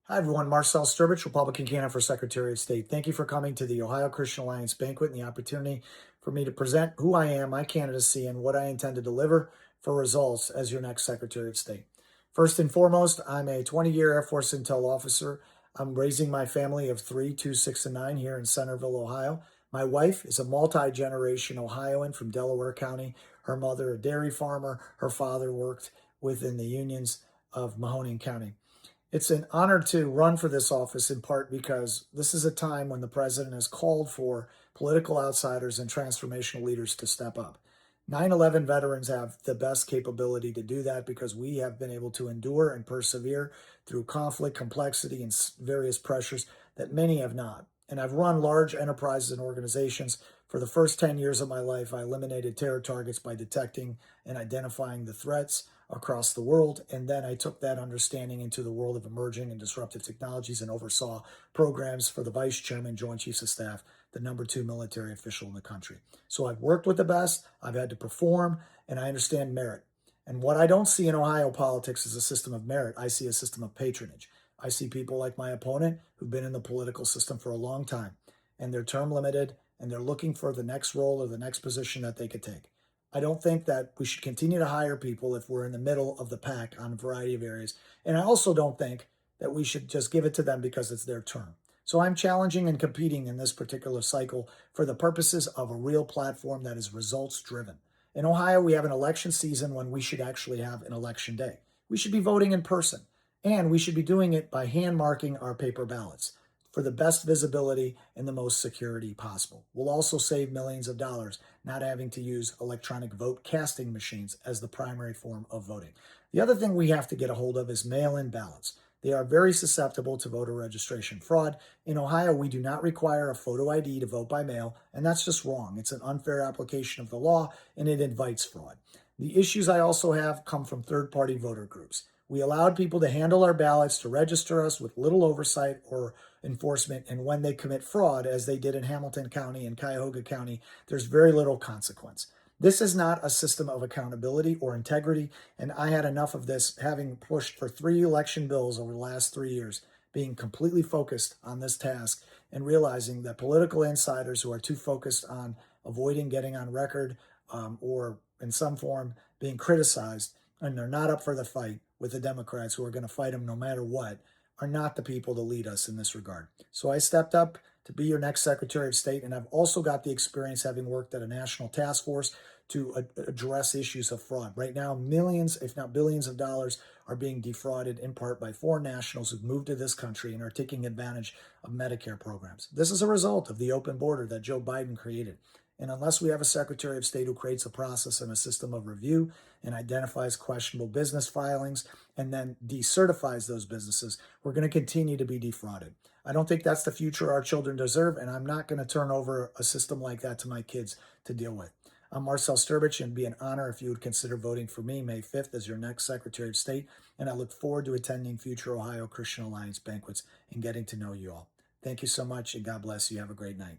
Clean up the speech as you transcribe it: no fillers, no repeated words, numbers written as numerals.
Hi, everyone. Marcell Strbich, Republican candidate for Secretary of State. Thank you for coming to the Ohio Christian Alliance Banquet and the opportunity for me to present who I am, my candidacy, and what I intend to deliver for results as your next Secretary of State. First and foremost, I'm a 20-year Air Force Intel officer. I'm raising my family of three, 2, 6, and 9 here in Centerville, Ohio. My wife is a multi-generation Ohioan from Delaware County. Her mother, a dairy farmer. Her father worked within the unions of Mahoning County. It's an honor to run for this office in part because this is a time when the president has called for political outsiders and transformational leaders to step up. 9/11 veterans have the best capability to do that because we have been able to endure and persevere through conflict, complexity, and various pressures that many have not. And I've run large enterprises and organizations. For the first 10 years of my life, I eliminated terror targets by detecting and identifying the threats across the world. And then I took that understanding into the world of emerging and disruptive technologies and oversaw programs for the Vice Chairman, Joint Chiefs of Staff, the #2 military official in the country. So I've worked with the best, I've had to perform, and I understand merit. And what I don't see in Ohio politics is a system of merit. I see a system of patronage. I see people like my opponent who've been in the political system for a long time, and they're term limited, and they're looking for the next role or the next position that they could take. I don't think that we should continue to hire people if we're in the middle of the pack on a variety of areas. And I also don't think that we should just give it to them because it's their term. So I'm challenging and competing in this particular cycle for the purposes of a real platform that is results driven. In Ohio, we have an election season when we should actually have an election day. We should be voting in person, and we should be doing it by hand marking our paper ballots for the best visibility and the most security possible. We'll also save millions of dollars not having to use electronic vote casting machines as the primary form of voting. The other thing we have to get a hold of is mail-in ballots. They are very susceptible to voter registration fraud. In Ohio, we do not require a photo ID to vote by mail, and that's just wrong. It's an unfair application of the law, and it invites fraud. The issues I also have come from third-party voter groups. We allowed people to handle our ballots, to register us with little oversight or enforcement, and when they commit fraud, as they did in Hamilton County and Cuyahoga County, there's very little consequence. This is not a system of accountability or integrity, and I had enough of this, having pushed for 3 election bills over the last 3 years, being completely focused on this task and realizing that political insiders who are too focused on avoiding getting on record or in some form being criticized, and they're not up for the fight with the Democrats who are going to fight them no matter what, are not the people to lead us in this regard. So I stepped up to be your next Secretary of State, and I've also got the experience having worked at a national task force to address issues of fraud. Right now, millions, if not billions of dollars are being defrauded in part by foreign nationals who've moved to this country and are taking advantage of Medicare programs. This is a result of the open border that Joe Biden created. And unless we have a Secretary of State who creates a process and a system of review and identifies questionable business filings and then decertifies those businesses, we're going to continue to be defrauded. I don't think that's the future our children deserve, and I'm not going to turn over a system like that to my kids to deal with. I'm Marcell Strbich, and it'd be an honor if you would consider voting for me May 5th as your next Secretary of State, and I look forward to attending future Ohio Christian Alliance banquets and getting to know you all. Thank you so much, and God bless you. Have a great night.